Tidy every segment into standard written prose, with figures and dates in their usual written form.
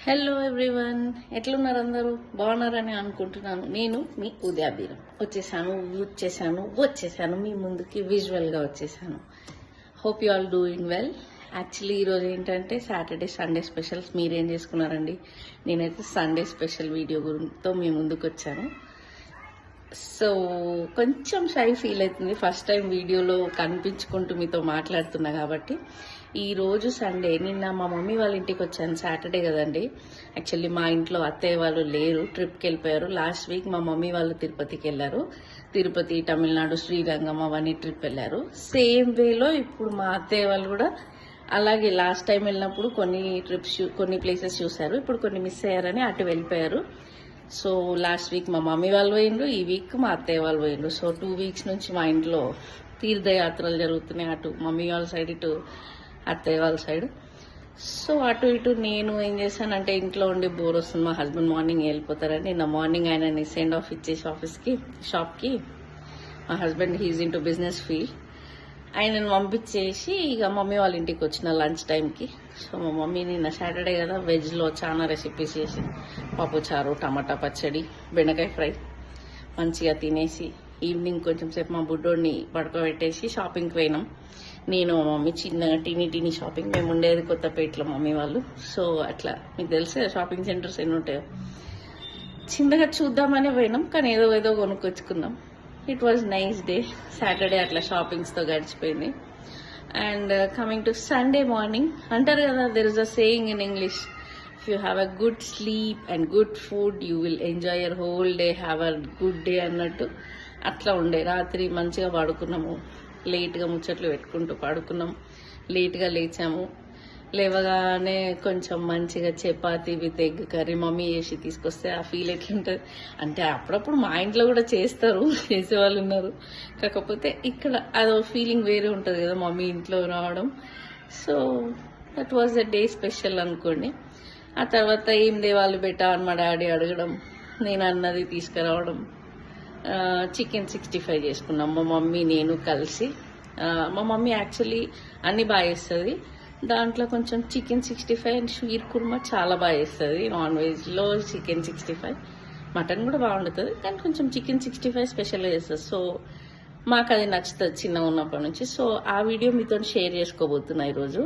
Hello everyone, ఎట్లున్నారు అందరూ? బాగున్నారని అనుకుంటున్నాను. నేను మీ ఉదయాబీరం వచ్చేసాను మీ ముందుకి విజువల్గా వచ్చేసాను. Hope you all doing well. Actually ఈరోజు ఏంటంటే సాటర్డే సండే స్పెషల్స్. మీరేం చేసుకున్నారండి? నేనైతే సండే స్పెషల్ వీడియో గురితో మీ ముందుకు వచ్చాను. సో కొంచెం షై ఫీల్ అవుతుంది ఫస్ట్ టైం వీడియోలో కనిపించుకుంటూ మీతో మాట్లాడుతున్నా కాబట్టి. ఈరోజు సండే, నిన్న మా మమ్మీ వాళ్ళ ఇంటికి వచ్చాను. సాటర్డే కదండి. యాక్చువల్లీ మా ఇంట్లో అత్తయ్య వాళ్ళు లేరు, ట్రిప్కి వెళ్ళిపోయారు. లాస్ట్ వీక్ మా మమ్మీ వాళ్ళు తిరుపతికి వెళ్ళారు. తిరుపతి, తమిళనాడు, శ్రీరంగం అవన్నీ ట్రిప్ వెళ్ళారు. సేమ్ వేలో ఇప్పుడు మా అత్తయ్య వాళ్ళు కూడా అలాగే లాస్ట్ టైం వెళ్ళినప్పుడు కొన్ని ప్లేసెస్ చూశారు. ఇప్పుడు కొన్ని మిస్ అయ్యారని అటు వెళ్ళిపోయారు. సో లాస్ట్ వీక్ మా మమ్మీ వాళ్ళు పోయిండ్రు, ఈ వీక్ మా అత్తయ్య వాళ్ళు పోయిండ్రు. సో 2 weeks నుంచి మా ఇంట్లో తీర్థయాత్రలు జరుగుతున్నాయి. అటు మమ్మీ వాళ్ళ సైడ్, ఇటు అత్తయ్య వాళ్ళ సైడ్. సో అటు ఇటు నేను ఏం చేశానంటే, ఇంట్లో ఉండి బోర్ వస్తుంది. మా హస్బెండ్ మార్నింగ్ వెళ్ళిపోతారని నిన్న మార్నింగ్ ఆయనని సెండ్ ఆఫ్ ఇచ్చేసి షాప్కి. మా husband he's in to business field. ఆయనను పంపించేసి ఇక మమ్మీ వాళ్ళ ఇంటికి వచ్చిన లంచ్ టైంకి. సో మా మమ్మీ నిన్న సాటర్డే కదా, వెజ్లో చాలా రెసిపీస్ చేసి పప్పుచారు, టమాటా పచ్చడి, బెండకాయ ఫ్రై మంచిగా తినేసి ఈవినింగ్ కొంచెం సేపు మా బుడ్డోడిని పడుకోబెట్టేసి షాపింగ్కి పోయినాం. నేను మా మమ్మీ చిన్నగా టీనీ షాపింగ్. మేము ఉండేది కొత్తపేటలో మమ్మీ వాళ్ళు. సో అట్లా మీకు తెలిసే షాపింగ్ సెంటర్స్ ఎన్ని ఉంటాయో. చిన్నగా చూద్దామని పోయినాం, కానీ ఏదో కొనుక్కొచ్చుకున్నాం. It was nice day. Saturday అట్లా షాపింగ్స్తో గడిచిపోయింది. And coming to Sunday morning, అంటారు కదా, there is a saying in English, if you have a good sleep and good food you will enjoy your whole day, have a good day అన్నట్టు. అట్లా ఉండే. రాత్రి మంచిగా పడుకున్నాము, లేట్గా ముచ్చట్లు పెట్టుకుంటూ పడుకున్నాం, లేట్గా లేచాము. లేవగానే కొంచెం మంచిగా chapati with egg curry mummy చేసి తీసుకొస్తే ఆ ఫీల్ ఎట్లుంటుంది అంటే, అప్పుడప్పుడు మా ఇంట్లో కూడా చేసేవాళ్ళు ఉన్నారు, కాకపోతే ఇక్కడ అదో ఫీలింగ్ వేరే ఉంటుంది కదా మమ్మీ ఇంట్లో రావడం. So that was the day special అనుకోండి. ఆ తర్వాత ఏం దేవాలి బెటా అని మా డాడీ అడగడం, నేను అన్నది తీసుకురావడం. చికెన్ 65 చేసుకున్నాం మా మమ్మీ నేను కలిసి. మా మమ్మీ యాక్చువల్లీ అన్ని బాగా చేస్తుంది. దాంట్లో కొంచెం చికెన్ 65 అండ్ షీర్ కుర్మా చాలా బాగా చేస్తుంది. నాన్ వెజ్లో చికెన్ 65, మటన్ కూడా బాగుంటుంది, కానీ కొంచెం చికెన్ 65 స్పెషల్గా చేస్తుంది. సో మాకు అది నచ్చుతుంది చిన్నగా ఉన్నప్పటి నుంచి. సో ఆ వీడియో మీతో షేర్ చేసుకోబోతున్నా ఈరోజు.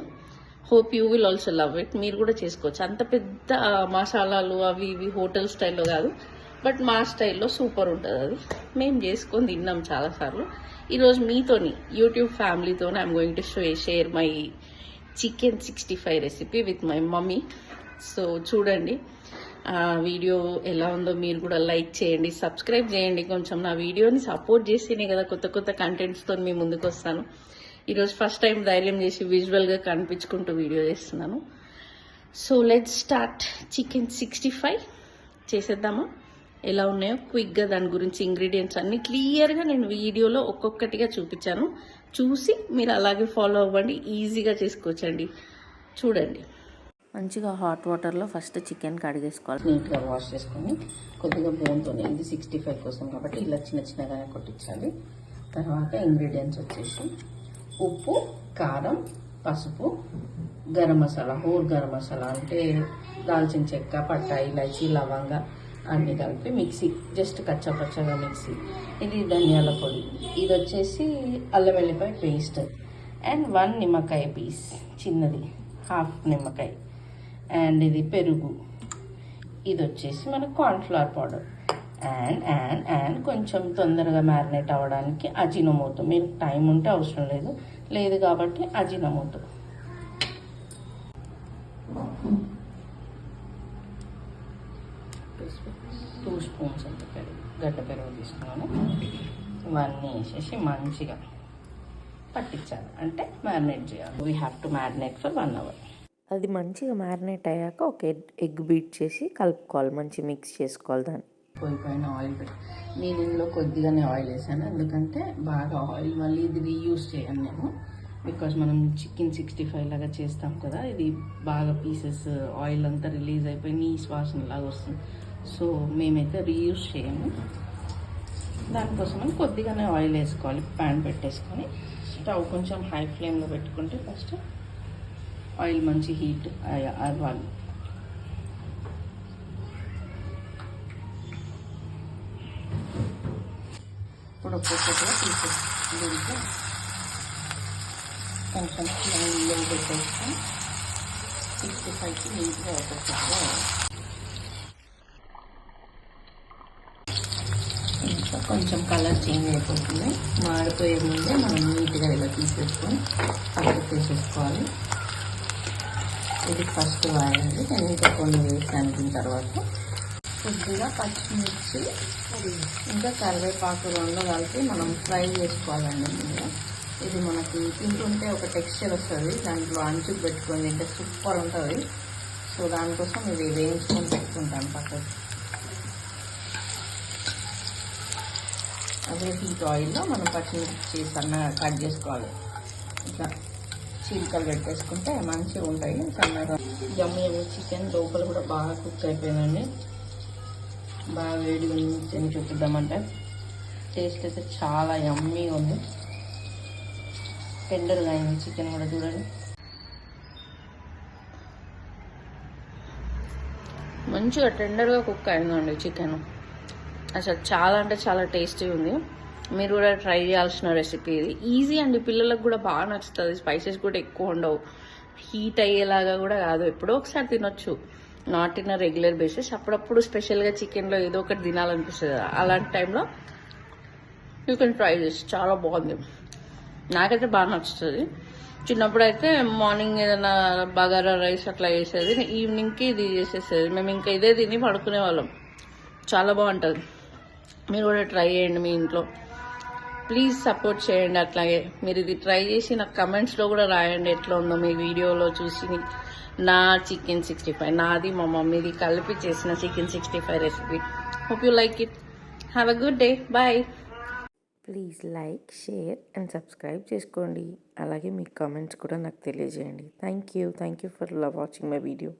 Hope you will also love it. మీరు కూడా చేసుకోవచ్చు. అంత పెద్ద మసాలాలు అవి ఇవి హోటల్ స్టైల్లో కాదు, బట్ మా స్టైల్లో సూపర్ ఉంటుంది అది. మేము చేసుకొని తిన్నాం చాలాసార్లు. ఈరోజు మీతోని యూట్యూబ్ ఫ్యామిలీతోని I'm going to share my chicken 65 recipe with my mummy. So చూడండి ఆ వీడియో ఎలా ఉందో. మీరు కూడా లైక్ చేయండి, సబ్స్క్రైబ్ చేయండి. కొంచెం నా వీడియోని సపోర్ట్ చేస్తేనే కదా కొత్త కంటెంట్స్తో మీ ముందుకు వస్తాను. ఈరోజు ఫస్ట్ టైం ధైర్యం చేసి విజువల్గా కనిపించుకుంటూ వీడియో చేస్తున్నాను. So let's start. చికెన్ 65 చేసేద్దామా? ఎలా ఉన్నాయో క్విక్గా దాని గురించి ఇంగ్రీడియంట్స్ అన్ని క్లియర్గా నేను వీడియోలో ఒక్కొక్కటిగా చూపించాను. చూసి మీరు అలాగే ఫాలో అవ్వండి, ఈజీగా చేసుకోవచ్చండి. చూడండి. మంచిగా హాట్ వాటర్లో ఫస్ట్ చికెన్ కడిగేసుకోవాలి. నీట్గా వాష్ చేసుకొని కొద్దిగా బోన్తోనే, ఇది 65 కోసం కాబట్టి ఇలా చిన్నగానే కొట్టించాలి. తర్వాత ఇంగ్రీడియంట్స్ వచ్చేసి ఉప్పు, కారం, పసుపు, గరం మసాలా, హోల్ గరం మసాలా అంటే దాల్చిన చెక్క, పట్ట, ఇలాచి, లవంగ అన్నీ కలిపి మిక్సీ, జస్ట్ కచ్చాపచ్చగా మిక్సీ. ఇది ధనియాల పొడి, ఇది వచ్చేసి అల్లం వెల్లిపాయ పేస్ట్, అండ్ 1 నిమ్మకాయ పీస్ చిన్నది, హాఫ్ నిమ్మకాయ, అండ్ ఇది పెరుగు, ఇది వచ్చేసి మన కార్న్ఫ్లవర్ పౌడర్, అండ్ కొంచెం తొందరగా మ్యారినేట్ అవ్వడానికి అజినోమోటో. మీరు టైం ఉంటే అవసరం లేదు కాబట్టి అజినోమోటో. టూ స్పూన్స్ అంత పెరుగు, గడ్డ పెరుగు తీసుకున్నాను. ఇవన్నీ వేసేసి మంచిగా పట్టించాలి, అంటే మ్యారినేట్ చేయాలి. We have to marinate for 1 hour. అది మంచిగా మ్యారినేట్ అయ్యాక ఒక ఎగ్ బీట్ చేసి కలుపుకోవాలి, మంచిగా మిక్స్ చేసుకోవాలి. దాన్ని పోయిపోయిన ఆయిల్ పెట్టి, నేను ఇందులో కొద్దిగానే ఆయిల్ వేసాను, ఎందుకంటే బాగా ఆయిల్ మళ్ళీ ఇది రీయూజ్ చేయను నేను. బికాజ్ మనం చికెన్ 65 లాగా చేస్తాం కదా, ఇది బాగా పీసెస్ ఆయిల్ అంతా రిలీజ్ అయిపోయి నీస్ వాసన లాగా వస్తుంది. సో మేమైతే రీయూజ్ చేయము. దానికోసమని కొద్దిగానే ఆయిల్ వేసుకోవాలి. ప్యాన్ పెట్టేసుకొని స్టవ్ కొంచెం హై ఫ్లేమ్లో పెట్టుకుంటే ఫస్ట్ ఆయిల్ మంచి హీట్ అవ్వాలి. ఇప్పుడు ఒక్కొక్కటిగా తీసేసి దీంట్లో కొంచెం నీళ్ళు పెట్టేస్తాం. 65కి నీట్గా ఒక్కొక్కటిగా ఇంకా కొంచెం కలర్ చేంజ్ అయిపోతుంది. మాడిపోయే ముందే మనం నీట్గా ఇలా తీసేసుకొని పక్కకు తీసేసుకోవాలి. ఇది ఫస్ట్ వాడండి. నేను ఇంకా కొన్ని వేసాను. దీని తర్వాత కొద్దిగా పచ్చిమిర్చి ఇంకా కరివేపాకు రెండు కలిపి మనం ఫ్రై చేసుకోవాలండి. ముందుగా ఇది మనకి తింటుంటే ఒక టెక్స్చర్ వస్తుంది. దాంట్లో అంచుకు పెట్టుకొని తింటే సూపర్ ఉంటుంది. సో దానికోసం ఇది వేయించుకొని పెట్టుకుంటాను పక్కకు. అదే హీట్ ఆయిల్లో మనం పచ్చిమిర్చి సన్నగా కట్ చేసుకోవాలి. ఇట్లా చీలికలు పెట్టేసుకుంటే మంచిగా ఉంటాయి సన్నగా. జమ్మి చికెన్ లోపల కూడా బాగా కుక్ అయిపోయిందండి. బాగా వేడిగా ఉంది. చూపిద్దామంటే టేస్ట్ అయితే చాలా యమ్మీగా ఉంది. టెండర్గా అయింది చికెన్ కూడా చూడండి. మంచిగా టెండర్గా కుక్ అయిందండి చికెన్. అసలు చాలా అంటే చాలా టేస్టీ ఉంది. మీరు కూడా ట్రై చేయాల్సిన రెసిపీ ఇది. ఈజీ అండి, పిల్లలకు కూడా బాగా నచ్చుతుంది. స్పైసెస్ కూడా ఎక్కువ ఉండవు. హీట్ అయ్యేలాగా కూడా కాదు. ఎప్పుడో ఒకసారి తినొచ్చు, నాట్ ఇన్ రెగ్యులర్ బేసిస్. అప్పుడప్పుడు స్పెషల్గా చికెన్లో ఏదో ఒకటి తినాలనిపిస్తుంది. అలాంటి టైంలో యూ కెన్ ట్రై దిస్. చాలా బాగుంది. నాకైతే బాగా నచ్చుతుంది. చిన్నప్పుడు అయితే మార్నింగ్ ఏదైనా బగారా రైస్ అట్లా చేసేది, ఈవినింగ్కి ఇది చేసేసేది. మేము ఇంకా ఇదే తిని పడుకునే వాళ్ళం. చాలా బాగుంటుంది. మీరు కూడా ట్రై చేయండి మీ ఇంట్లో. ప్లీజ్ సపోర్ట్ చేయండి. అట్లాగే మీరు ఇది ట్రై చేసి నాకు కమెంట్స్లో కూడా రాయండి ఎట్లా ఉందో మీ వీడియోలో చూసి. నా చికెన్ 65, నాది మా మమ్మీది కలిపి చేసిన chicken 65 recipe. Hope you like it. Have a good day. Bye. Please like, share and subscribe చేసుకోండి. అలాగే మీ కామెంట్స్ కూడా నాకు తెలియజేయండి. Thank you for watching my video.